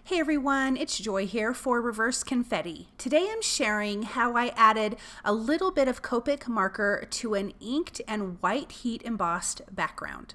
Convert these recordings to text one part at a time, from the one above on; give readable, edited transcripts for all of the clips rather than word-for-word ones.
Hey everyone, it's Joy here for ReverseConfetti. Today I'm sharing how I added a little bit of Copic marker to an inked and white heat embossed background.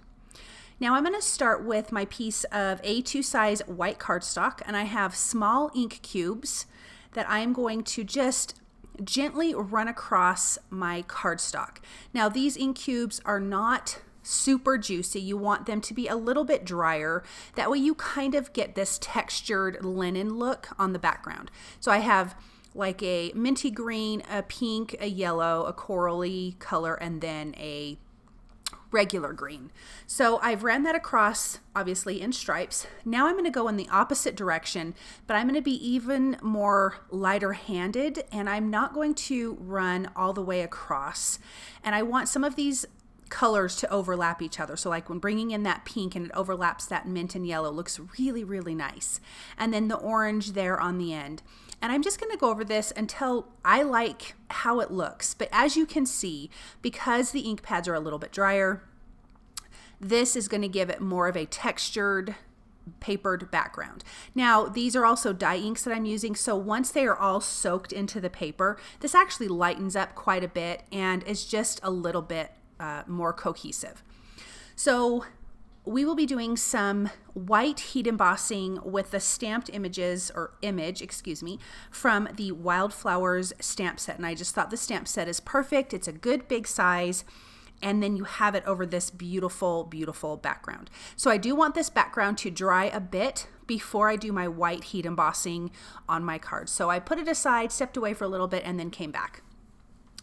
Now I'm going to start with my piece of A2 size white cardstock, and I have small ink cubes that I'm going to just gently run across my cardstock. Now these ink cubes are not super juicy. You want them to be a little bit drier. That way you kind of get this textured linen look on the background. So I have like a minty green, a pink, a yellow, a corally color, and then a regular green. So I've ran that across, obviously in stripes. Now I'm going to go in the opposite direction, but I'm going to be even more lighter handed, and I'm not going to run all the way across. And I want some of these colors to overlap each other. So like when bringing in that pink and it overlaps that mint and yellow, looks really, really nice. And then the orange there on the end. And I'm just going to go over this until I like how it looks. But as you can see, because the ink pads are a little bit drier, this is going to give it more of a textured, papered background. Now, these are also dye inks that I'm using, so once they are all soaked into the paper, this actually lightens up quite a bit and is just a little bit more cohesive. So we will be doing some white heat embossing with the stamped image, from the Wildflowers Stamp set. And I just thought the stamp set is perfect. It's a good big size. And then you have it over this beautiful, beautiful background. So I do want this background to dry a bit before I do my white heat embossing on my card. So I put it aside, stepped away for a little bit, and then came back.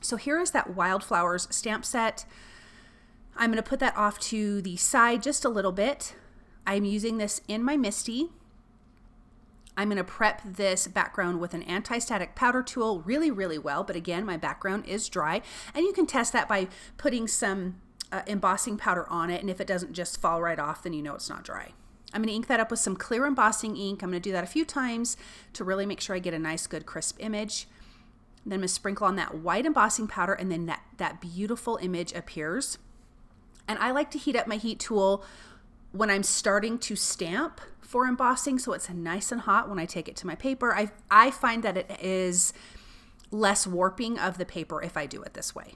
So here is that Wildflowers stamp set. I'm going to put that off to the side just a little bit. I'm using this in my Misty. I'm going to prep this background with an anti-static powder tool really, really well. But again, my background is dry. And you can test that by putting some embossing powder on it. And if it doesn't just fall right off, then you know it's not dry. I'm going to ink that up with some clear embossing ink. I'm going to do that a few times to really make sure I get a nice, good, crisp image. Then I'm going to sprinkle on that white embossing powder, and then that beautiful image appears. And I like to heat up my heat tool when I'm starting to stamp for embossing, so it's nice and hot when I take it to my paper. I find that it is less warping of the paper if I do it this way.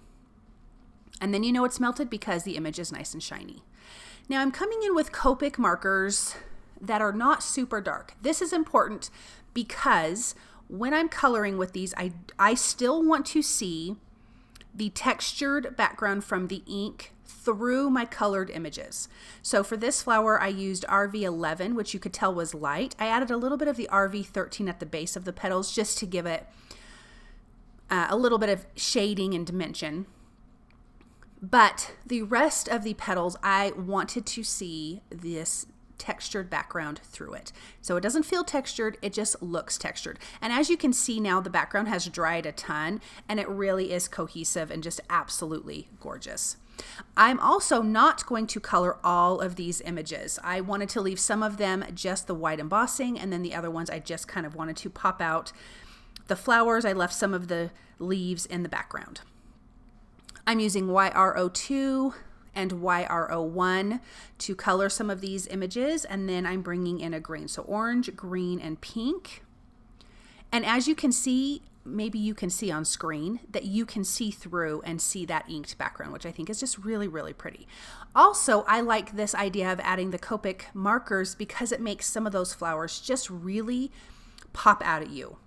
And then you know it's melted because the image is nice and shiny. Now I'm coming in with Copic markers that are not super dark. This is important because when I'm coloring with these, I still want to see the textured background from the ink through my colored images. So for this flower, I used RV11, which you could tell was light. I added a little bit of the RV13 at the base of the petals just to give it a little bit of shading and dimension. But the rest of the petals, I wanted to see this textured background through it. So it doesn't feel textured, it just looks textured. And as you can see now, the background has dried a ton and it really is cohesive and just absolutely gorgeous. I'm also not going to color all of these images. I wanted to leave some of them just the white embossing, and then the other ones I just kind of wanted to pop out the flowers. I left some of the leaves in the background. I'm using YRO2 and YRO1 to color some of these images, and then I'm bringing in a green. So orange, green, and pink. And as you can see, maybe you can see on screen that you can see through and see that inked background, which I think is just really, really pretty. Also, I like this idea of adding the Copic markers because it makes some of those flowers just really pop out at you.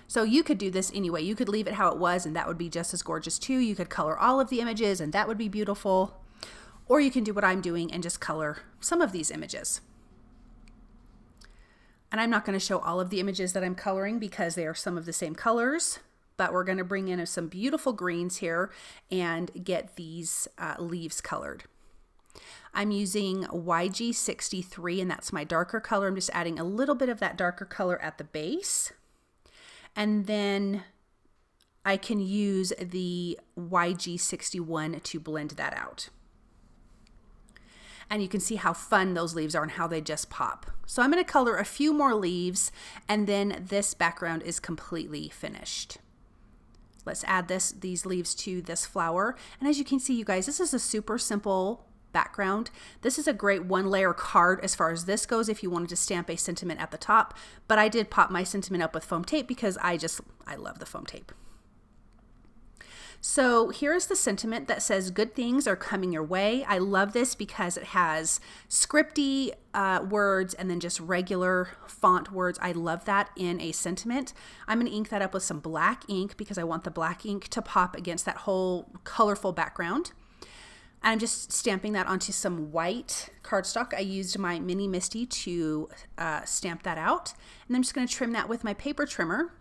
So you could do this anyway. You could leave it how it was and that would be just as gorgeous too. You could color all of the images and that would be beautiful. Or you can do what I'm doing and just color some of these images. And I'm not going to show all of the images that I'm coloring because they are some of the same colors, but we're going to bring in some beautiful greens here and get these leaves colored. I'm using YG63 and that's my darker color. I'm just adding a little bit of that darker color at the base. And then I can use the YG61 to blend that out. And you can see how fun those leaves are and how they just pop. So I'm going to color a few more leaves, and then this background is completely finished. Let's add these leaves to this flower. And as you can see, you guys, this is a super simple background. This is a great one layer card as far as this goes if you wanted to stamp a sentiment at the top, but I did pop my sentiment up with foam tape because I love the foam tape. So here's the sentiment that says good things are coming your way. I love this because it has scripty words and then just regular font words. I love that in a sentiment. I'm going to ink that up with some black ink because I want the black ink to pop against that whole colorful background. I'm just stamping that onto some white cardstock. I used my mini Misty to stamp that out. And I'm just going to trim that with my paper trimmer.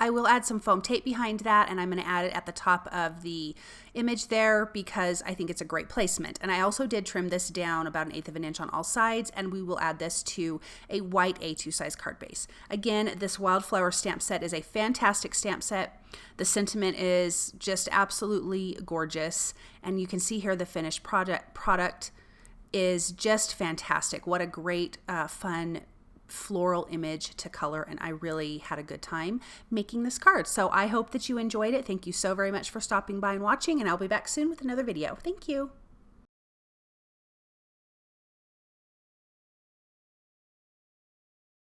I will add some foam tape behind that, and I'm going to add it at the top of the image there because I think it's a great placement. And I also did trim this down about 1/8 of an inch on all sides, and we will add this to a white A2 size card base. Again, this Wildflower stamp set is a fantastic stamp set. The sentiment is just absolutely gorgeous, and you can see here the finished product is just fantastic. What a great, fun floral image to color, and I really had a good time making this card. So I hope that you enjoyed it. Thank you so very much for stopping by and watching, and I'll be back soon with another video. Thank you.